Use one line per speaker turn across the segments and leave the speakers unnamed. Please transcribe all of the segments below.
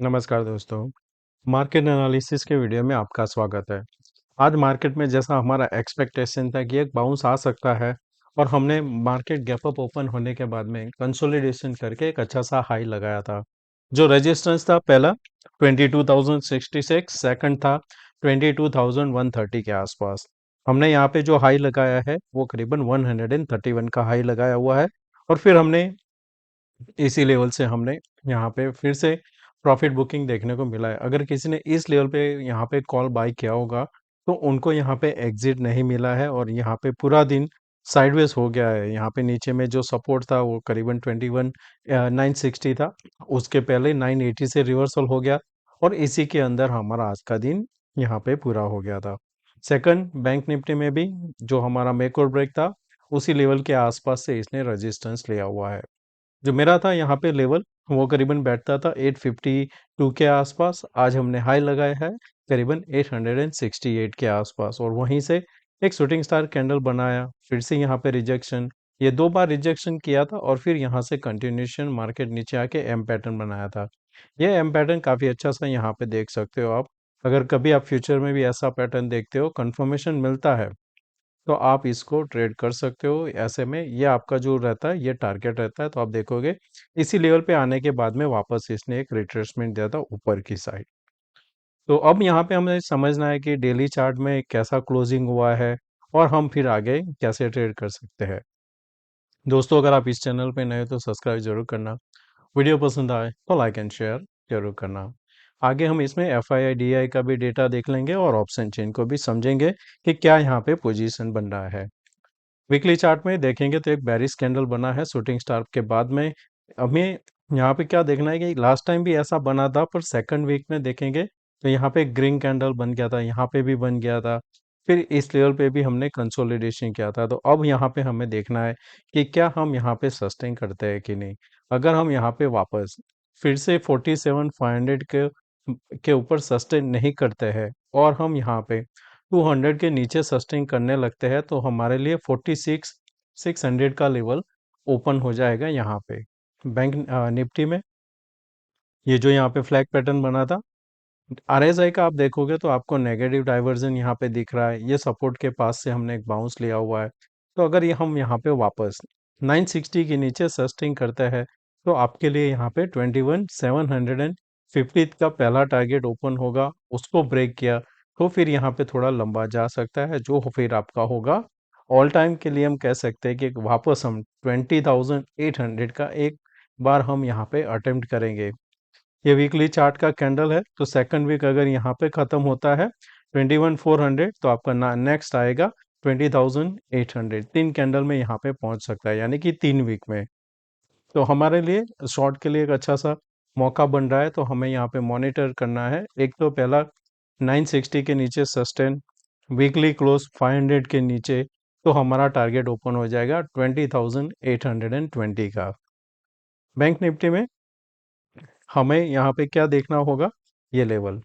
नमस्कार दोस्तों। Market analysis के वीडियो में आपका स्वागत है। आज मार्केट में जैसा हमारा एक्सपेक्टेशन था कि एक बाउंस आ सकता है और हमने मार्केट गैप अप ओपन होने के बाद में कंसोलिडेशन करके एक अच्छा सा हाई लगाया था। जो रेजिस्टेंस था पहला 22,066, सेकंड था 22,130 के आसपास। हमने यहाँ पे जो हाई लगाया है वो करीबन 131 का हाई लगाया हुआ है और फिर हमने इसी लेवल से हमने यहाँ पे फिर से प्रॉफिट बुकिंग देखने को मिला है। अगर किसी ने इस लेवल पे यहाँ पे कॉल बाय किया होगा तो उनको यहाँ पे एग्जिट नहीं मिला है और यहाँ पे पूरा दिन साइडवेज हो गया है। यहाँ पे नीचे में जो सपोर्ट था वो करीबन 960 था, उसके पहले 980 से रिवर्सल हो गया और इसी के अंदर हमारा आज का दिन यहाँ पे पूरा हो गया था। सेकंड, बैंक निफ्टी में भी जो हमारा मेक और ब्रेक था उसी लेवल के आसपास से इसने रेजिस्टेंस लिया हुआ है। जो मेरा था यहाँ पे लेवल वो करीबन बैठता था 852 के आसपास। आज हमने हाई लगाया है करीबन 868 के आसपास और वहीं से एक शूटिंग स्टार कैंडल बनाया, फिर से यहाँ पे रिजेक्शन, ये दो बार रिजेक्शन किया था और फिर यहाँ से कंटिन्यूशन मार्केट नीचे आके एम पैटर्न बनाया था। ये एम पैटर्न काफ़ी अच्छा सा यहाँ पे देख सकते हो आप। अगर कभी आप फ्यूचर में भी ऐसा पैटर्न देखते हो, कंफर्मेशन मिलता है, तो आप इसको ट्रेड कर सकते हो। ऐसे में ये आपका जो रहता है ये टारगेट रहता है, तो आप देखोगे इसी लेवल पे आने के बाद में वापस इसने एक रिट्रेसमेंट दिया था ऊपर की साइड। तो अब यहाँ पे हमें समझना है कि डेली चार्ट में कैसा क्लोजिंग हुआ है और हम फिर आगे कैसे ट्रेड कर सकते हैं। दोस्तों, अगर आप इस चैनल पे नए हो तो सब्सक्राइब जरूर करना, वीडियो पसंद आए तो लाइक एंड शेयर जरूर करना। आगे हम इसमें F I I D I का भी डेटा देख लेंगे और ऑप्शन चेन को भी समझेंगे कि क्या यहाँ पे पोजीशन बन रहा है। वीकली चार्ट में देखेंगे तो एक बेरिश कैंडल बना है शूटिंग स्टार के बाद में। हमें यहाँ पे क्या देखना है कि लास्ट टाइम भी ऐसा बना था, पर सेकंड वीक में देखेंगे तो यहाँ पे ग्रीन कैंडल बन गया था, यहाँ पे भी बन गया था, फिर इस लेवल पे भी हमने कंसोलिडेशन किया था। तो अब यहाँ पे हमें देखना है कि क्या हम यहाँ पे सस्टेन करते हैं कि नहीं। अगर हम यहाँ पे वापस फिर से 47,500 के ऊपर सस्टेन नहीं करते हैं और हम यहाँ पे 200 के नीचे सस्टेन करने लगते हैं तो हमारे लिए 46,600 का लेवल ओपन हो जाएगा यहाँ पे। बैंक निफ्टी में ये जो यहाँ पे फ्लैग पैटर्न बना था, आरएसआई का आप देखोगे तो आपको नेगेटिव डाइवर्जन यहाँ पे दिख रहा है। ये सपोर्ट के पास से हमने एक बाउंस लिया हुआ है। तो अगर ये हम यहाँ पे वापस 960 के नीचे सस्टेन करते हैं तो आपके लिए यहाँ पे 21,750 का पहला टारगेट ओपन होगा। उसको ब्रेक किया तो फिर यहाँ पे थोड़ा लंबा जा सकता है, जो फिर आपका होगा ऑल टाइम के लिए। हम कह सकते हैं कि वापस हम 20,800 का एक बार हम यहाँ पे अटेम्प्ट करेंगे। ये वीकली चार्ट का कैंडल है, तो सेकंड वीक अगर यहाँ पे खत्म होता है 21,400 तो आपका नेक्स्ट आएगा 20,800। तीन कैंडल में यहाँ पे पहुंच सकता है, यानी कि 3 वीक में। तो हमारे लिए शॉर्ट के लिए एक अच्छा सा मौका बन रहा है। तो हमें यहाँ पे मॉनिटर करना है। एक तो पहला 960 के नीचे सस्टेन, वीकली क्लोज 500 के नीचे, तो हमारा टारगेट ओपन हो जाएगा 20,820 का। बैंक निफ्टी में हमें यहाँ पे क्या देखना होगा, ये लेवल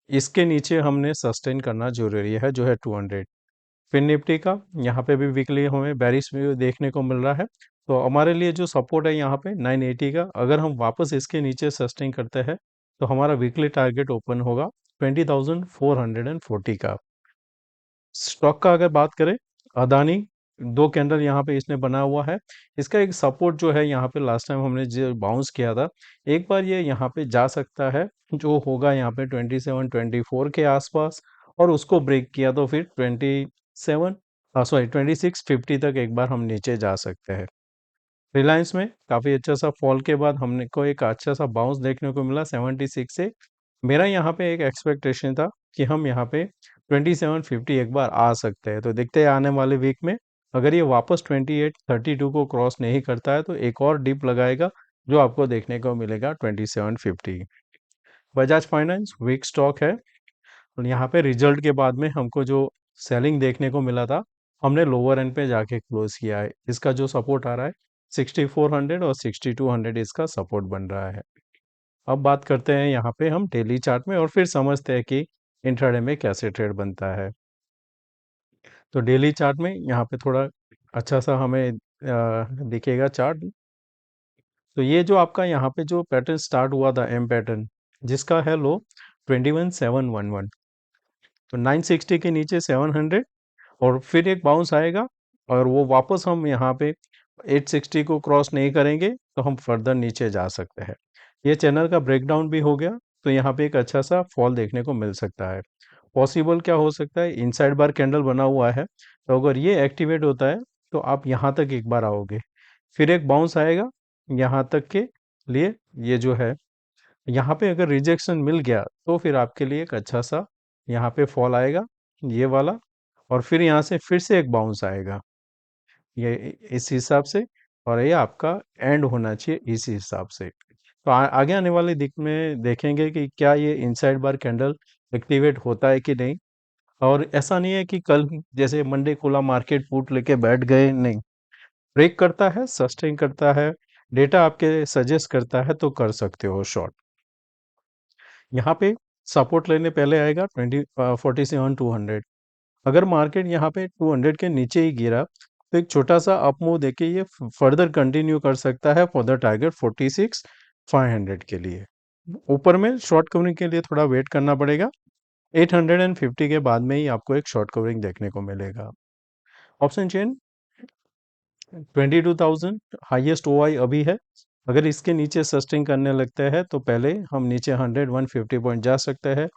इसके नीचे हमने सस्टेन करना जरूरी है, जो है 200। फिर निफ्टी का यहाँ पे भी वीकली हमें बेरिश व्यू देखने को मिल रहा है। तो हमारे लिए जो सपोर्ट है यहाँ पे 980 का, अगर हम वापस इसके नीचे सस्टेन करते हैं तो हमारा वीकली टारगेट ओपन होगा 20,440 का। स्टॉक का अगर बात करें, अदानी दो कैंडल यहाँ पे इसने बना हुआ है। इसका एक सपोर्ट जो है यहाँ पे लास्ट टाइम हमने जो बाउंस किया था, एक बार ये यहाँ पे जा सकता है, जो होगा यहाँ पे 27-24 के आसपास, और उसको ब्रेक किया तो फिर 2650 तक एक बार हम नीचे जा सकते हैं। रिलायंस में काफ़ी अच्छा सा फॉल के बाद हमने को एक अच्छा सा बाउंस देखने को मिला 76 से। मेरा यहाँ पे एक एक्सपेक्टेशन था कि हम यहाँ पे 2750 एक बार आ सकते हैं। तो देखते हैं आने वाले वीक में अगर ये वापस 2832 को क्रॉस नहीं करता है तो एक और डिप लगाएगा, जो आपको देखने को मिलेगा 2750। बजाज फाइनेंस वीक स्टॉक है और यहाँ पे रिजल्ट के बाद में हमको जो सेलिंग देखने को मिला था, हमने लोअर एंड पे जाके क्लोज किया है। इसका जो सपोर्ट आ रहा है 6400 और 6200 इसका सपोर्ट बन रहा है। अब बात करते हैं यहाँ पे हम डेली चार्ट में और फिर समझते हैं कि इंट्राडे में कैसे ट्रेड बनता है। तो डेली चार्ट में यहाँ पे थोड़ा अच्छा सा हमें दिखेगा चार्ट। तो ये जो आपका यहाँ पे जो पैटर्न स्टार्ट हुआ था एम पैटर्न, जिसका है लो 21,711, तो 960 के नीचे 700 और फिर एक बाउंस आएगा और वो वापस हम यहाँ पे 860 को क्रॉस नहीं करेंगे तो हम फर्दर नीचे जा सकते हैं। ये चैनल का ब्रेकडाउन भी हो गया, तो यहाँ पे एक अच्छा सा फॉल देखने को मिल सकता है। पॉसिबल क्या हो सकता है, इनसाइड बार कैंडल बना हुआ है, तो अगर ये एक्टिवेट होता है तो आप यहाँ तक एक बार आओगे, फिर एक बाउंस आएगा यहाँ तक के लिए, ये जो है यहाँ पे अगर रिजेक्शन मिल गया तो फिर आपके लिए एक अच्छा सा यहाँ पे फॉल आएगा, ये वाला, और फिर यहाँ से फिर से एक बाउंस आएगा ये इस हिसाब से, और ये आपका एंड होना चाहिए इस हिसाब से। तो आगे आने वाले दिक में देखेंगे कि क्या ये इनसाइड बार कैंडल एक्टिवेट होता है कि नहीं। और ऐसा नहीं है कि कल जैसे मंडे खुला मार्केट पुट लेके बैठ गए, नहीं, ब्रेक करता है, सस्टेन करता है, डेटा आपके सजेस्ट करता है तो कर सकते हो शॉर्ट। यहाँ पे सपोर्ट लेने पहले आएगा 47,200। अगर मार्केट यहाँ पे 200 के नीचे ही गिरा तो एक छोटा सा अप मूव देके ये फर्दर कंटिन्यू कर सकता है फॉर द टारगेट 46,500 के लिए। ऊपर में शॉर्ट कवरिंग के लिए थोड़ा वेट करना पड़ेगा, 850 के बाद में ही आपको एक शॉर्ट कवरिंग देखने को मिलेगा। ऑप्शन चेन 22,000 हाईएस्ट ओआई अभी है, अगर इसके नीचे सस्टेन करने लगते हैं तो पहले हम नीचे 100-150 पॉइंट जा सकते हैं,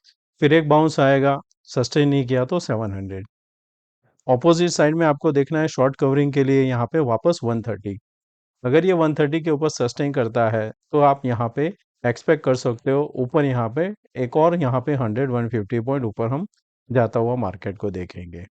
फिर एक बाउंस आएगा, सस्टेन नहीं किया तो 700। ऑपोजिट साइड में आपको देखना है शॉर्ट कवरिंग के लिए यहाँ पे वापस 130, अगर ये 130 के ऊपर सस्टेन करता है तो आप यहाँ पे एक्सपेक्ट कर सकते हो ऊपर यहाँ पे एक और यहाँ पे 100-150 पॉइंट ऊपर हम जाता हुआ मार्केट को देखेंगे।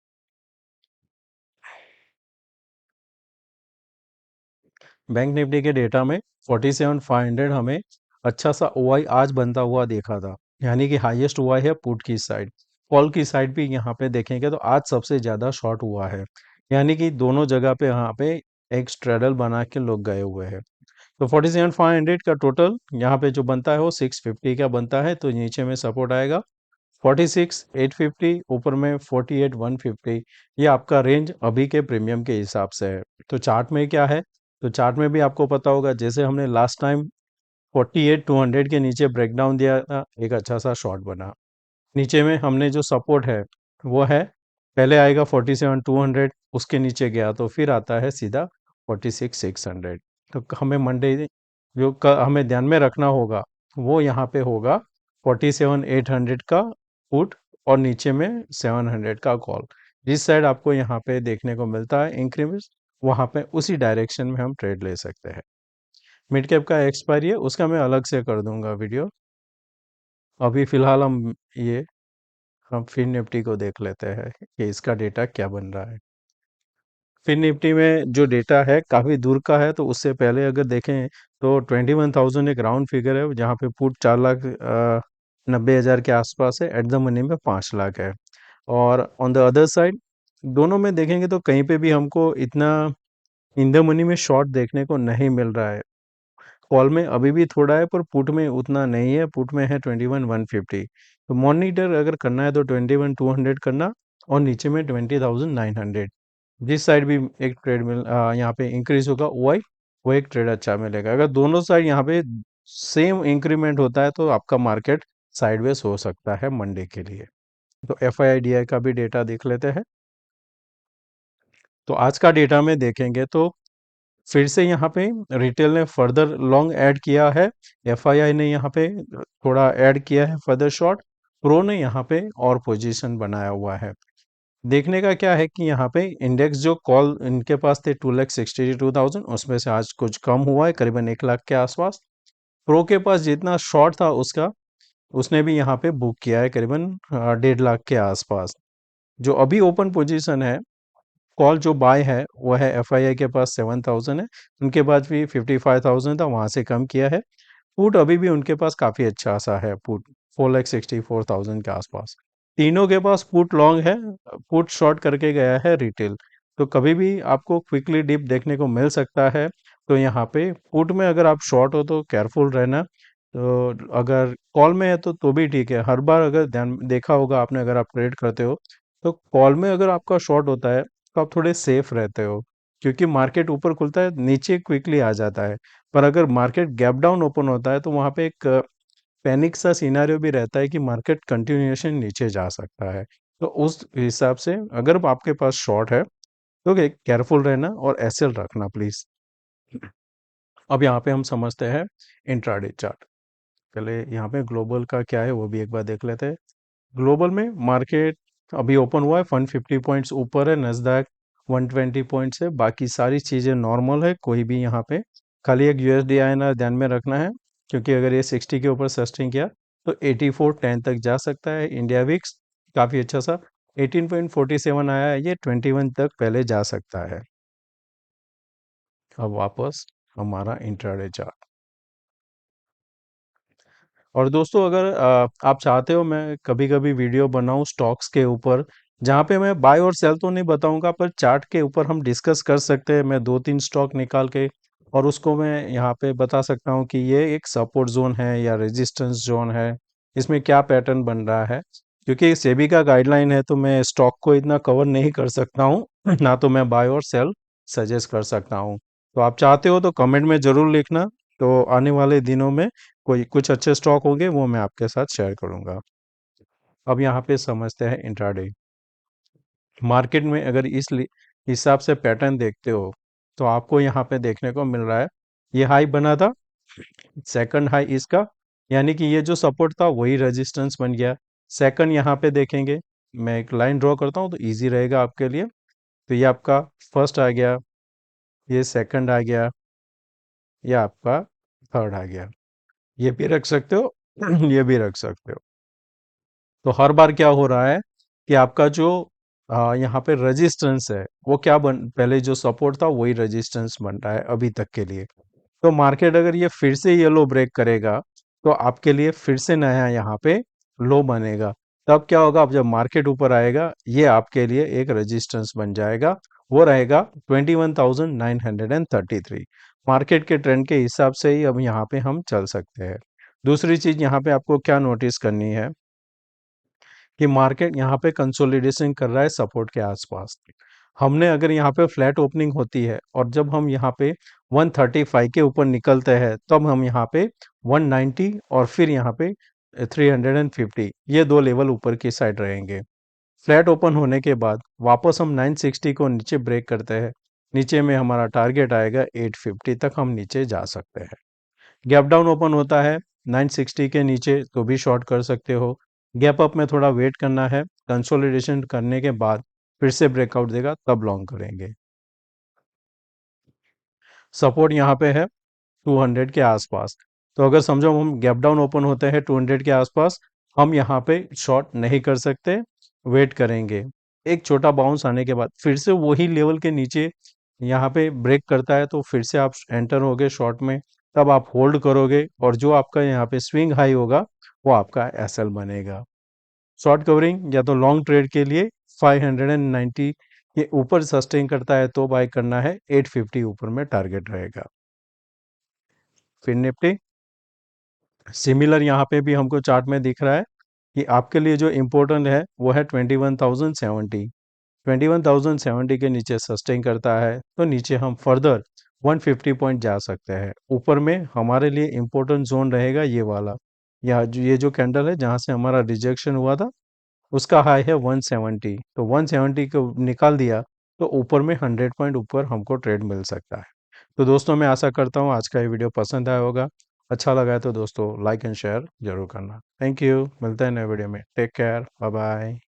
बैंक निफ्टी के डेटा में 47,500 हमें अच्छा सा ओआई आज बनता हुआ देखा था, यानी कि हाईएस्ट ओआई है पुट की साइड। कॉल की साइड भी यहाँ पे देखेंगे तो आज सबसे ज्यादा शॉर्ट हुआ है, यानी कि दोनों जगह पे यहाँ पे एक स्ट्रेडल बना के लोग गए हुए हैं। तो 47,500 का टोटल यहाँ पे जो बनता है वो 650 का बनता है, तो नीचे में सपोर्ट आएगा 46,850, ऊपर में 48,150। ये आपका रेंज अभी के प्रीमियम के हिसाब से है। तो चार्ट में क्या है, तो चार्ट में भी आपको पता होगा, जैसे हमने लास्ट टाइम 48,200 के नीचे ब्रेकडाउन दिया था, एक अच्छा सा शॉर्ट बना। नीचे में हमने जो सपोर्ट है वो है, पहले आएगा 47,200, उसके नीचे गया तो फिर आता है सीधा 46,600। तो हमें मंडे जो हमें ध्यान में रखना होगा वो यहाँ पे होगा 47,800 का पुट और नीचे में 700 का कॉल। जिस साइड आपको यहाँ पे देखने को मिलता है इंक्रीमेंट, वहाँ पे उसी डायरेक्शन में हम ट्रेड ले सकते हैं। मिड कैप का एक्सपायरी है, उसका मैं अलग से कर दूंगा वीडियो। अभी फिलहाल हम फिर निफ्टी को देख लेते हैं कि इसका डेटा क्या बन रहा है। फिर निफ्टी में जो डेटा है काफ़ी दूर का है, तो उससे पहले अगर देखें तो 21,000 एक राउंड फिगर है, जहाँ पे पुट 4,90,000 के आसपास है, एट द मनी में 5 लाख है। और ऑन द अदर साइड दोनों में देखेंगे तो कहीं पे भी हमको इतना इन द मनी में शॉर्ट देखने को नहीं मिल रहा है। कॉल में अभी भी थोड़ा है पर पुट में उतना नहीं है, पुट में है 21,150। तो मॉनिटर अगर करना है तो 21,200 करना और नीचे में 20,900। जिस साइड भी एक ट्रेड मिल यहाँ पे इंक्रीज होगा ओआई, वो एक ट्रेड अच्छा मिलेगा। अगर दोनों साइड यहाँ पे सेम इंक्रीमेंट होता है तो आपका मार्केट साइडवेज हो सकता है मंडे के लिए। तो एफआईआईडीआई का भी डेटा देख लेते हैं। तो आज का डेटा में देखेंगे तो फिर से यहाँ पे रिटेल ने फर्दर लॉन्ग ऐड किया है, एफआईआई ने यहाँ पे थोड़ा ऐड किया है फर्दर शॉर्ट, प्रो ने यहाँ पे और पोजीशन बनाया हुआ है। देखने का क्या है कि यहाँ पे इंडेक्स जो कॉल इनके पास थे 2,62,000, उसमें से आज कुछ कम हुआ है करीबन 1 लाख के आसपास। प्रो के पास जितना शॉर्ट था उसका, उसने भी यहाँ पे बुक किया है करीबन 1.5 लाख के आसपास। जो अभी ओपन पोजीशन है, कॉल जो बाय है वो है एफआईआई के पास 7,000 है, उनके पास भी 55,000 था, वहां से कम किया है। पुट अभी भी उनके पास काफी अच्छा सा है, पुट 4,64,000 के आसपास। तीनों के पास पुट लॉन्ग है, पुट शॉर्ट करके गया है रिटेल। तो कभी भी आपको क्विकली डिप देखने को मिल सकता है, तो यहाँ पे पुट में अगर आप शॉर्ट हो तो केयरफुल रहना। तो अगर कॉल में है तो भी ठीक है। हर बार अगर ध्यान देखा होगा आपने, अगर आप ट्रेड करते हो तो कॉल में अगर आपका शॉर्ट होता है तो आप थोड़े सेफ रहते हो। क्योंकि मार्केट ऊपर खुलता है नीचे क्विकली आ जाता है। पर अगर मार्केट गैप डाउन ओपन होता है तो वहाँ पे एक पैनिक सा सिनेरियो भी रहता है कि मार्केट कंटिन्यूएशन नीचे जा सकता है। तो उस हिसाब से अगर आपके पास शॉर्ट है तो केयरफुल रहना और एसएल रखना प्लीज। अब यहाँ पे हम समझते हैं इंट्राडे चार्ट। पहले यहाँ पे ग्लोबल का क्या है वो भी एक बार देख लेते हैं। ग्लोबल में मार्केट अभी ओपन हुआ है 150 पॉइंट्स ऊपर है, नस्डैक 120 पॉइंट्स है, बाकी सारी चीज़ें नॉर्मल है, कोई भी यहाँ पे खाली एक यूएसडी आईएनआर ध्यान में रखना है, क्योंकि अगर ये 60 के ऊपर सस्टेन किया तो 84.10 तक जा सकता है। इंडिया विक्स काफ़ी अच्छा सा 18.47 आया है, ये 21 तक पहले जा सकता है। अब वापस हमारा इंट्राडे चार्ट। और दोस्तों अगर आप चाहते हो मैं कभी कभी वीडियो बनाऊं स्टॉक्स के ऊपर, जहां पे मैं बाय और सेल तो नहीं बताऊंगा पर चार्ट के ऊपर हम डिस्कस कर सकते हैं, मैं 2-3 स्टॉक निकाल के और उसको मैं यहाँ पे बता सकता हूँ कि ये एक सपोर्ट जोन है या रेजिस्टेंस जोन है, इसमें क्या पैटर्न बन रहा है। क्योंकि सेबी का गाइडलाइन है तो मैं स्टॉक को इतना कवर नहीं कर सकता हूँ ना तो मैं बाय और सेल सजेस्ट कर सकता हूँ। तो आप चाहते हो तो कमेंट में ज़रूर लिखना, तो आने वाले दिनों में कोई कुछ अच्छे स्टॉक होंगे वो मैं आपके साथ शेयर करूंगा। अब यहाँ पे समझते हैं इंट्राडे। मार्केट में अगर हिसाब से पैटर्न देखते हो तो आपको यहाँ पे देखने को मिल रहा है, ये हाई बना था, सेकंड हाई इसका, यानी कि ये जो सपोर्ट था वही रेजिस्टेंस बन गया। सेकंड यहाँ पे देखेंगे, मैं एक लाइन ड्रॉ करता हूँ तो इजी रहेगा आपके लिए। तो ये आपका फर्स्ट आ गया, ये सेकंड आ गया, ये आपका थर्ड आ गया, ये भी रख सकते हो ये भी रख सकते हो। तो हर बार क्या हो रहा है कि आपका जो यहाँ पे रेजिस्टेंस है वो क्या बन, पहले जो सपोर्ट था वही रेजिस्टेंस बन रहा है अभी तक के लिए। तो मार्केट अगर ये फिर से ये लो ब्रेक करेगा तो आपके लिए फिर से नया यहाँ पे लो बनेगा। तब क्या होगा, अब जब मार्केट ऊपर आएगा ये आपके लिए एक रेजिस्टेंस बन जाएगा, वो रहेगा 21,933। मार्केट के ट्रेंड के हिसाब से ही अब यहाँ पे हम चल सकते हैं। दूसरी चीज यहाँ पे आपको क्या नोटिस करनी है कि मार्केट यहाँ पे कंसोलिडेशन कर रहा है सपोर्ट के आसपास। हमने अगर यहाँ पे फ्लैट ओपनिंग होती है और जब हम यहाँ पे 135 के ऊपर निकलते हैं तब हम यहाँ पे 190 और फिर यहाँ पे 350, ये दो लेवल ऊपर की साइड रहेंगे। फ्लैट ओपन होने के बाद वापस हम 960 को नीचे ब्रेक करते हैं, नीचे में हमारा टारगेट आएगा 850 तक हम नीचे जा सकते हैं। गैप डाउन ओपन होता है 960 के नीचे तो भी शॉर्ट कर सकते हो। गैप अप में थोड़ा वेट करना है, कंसोलिडेशन करने के बाद फिर से ब्रेकआउट देगा तब लॉन्ग करेंगे। सपोर्ट यहाँ पे है 200 के आसपास। तो अगर समझो हम गैप डाउन ओपन होते हैं 200 के आसपास, हम यहाँ पे शॉर्ट नहीं कर सकते, वेट करेंगे। एक छोटा बाउंस आने के बाद फिर से वही लेवल के नीचे यहाँ पे ब्रेक करता है तो फिर से आप एंटर होगे शॉर्ट में, तब आप होल्ड करोगे और जो आपका यहाँ पे स्विंग हाई होगा वो आपका एसएल बनेगा। शॉर्ट कवरिंग या तो लॉन्ग ट्रेड के लिए 590 के ऊपर सस्टेन करता है तो बाय करना है, 850 ऊपर में टारगेट रहेगा। फिर निफ्टी सिमिलर यहाँ पे भी हमको चार्ट में दिख रहा है कि आपके लिए जो इम्पोर्टेंट है वो है 21,070। 21,070 के नीचे सस्टेन करता है तो नीचे हम फर्दर 150 पॉइंट जा सकते हैं। ऊपर में हमारे लिए इम्पोर्टेंट जोन रहेगा ये वाला, ये जो कैंडल है जहाँ से हमारा रिजेक्शन हुआ था उसका हाई है 170, तो 170 को निकाल दिया तो ऊपर में 100 पॉइंट ऊपर हमको ट्रेड मिल सकता है। तो दोस्तों मैं आशा करता हूँ आज का ये वीडियो पसंद आया होगा। अच्छा लगा है तो दोस्तों लाइक एंड शेयर जरूर करना। थैंक यू, मिलते हैं नए वीडियो में। Take care, bye bye.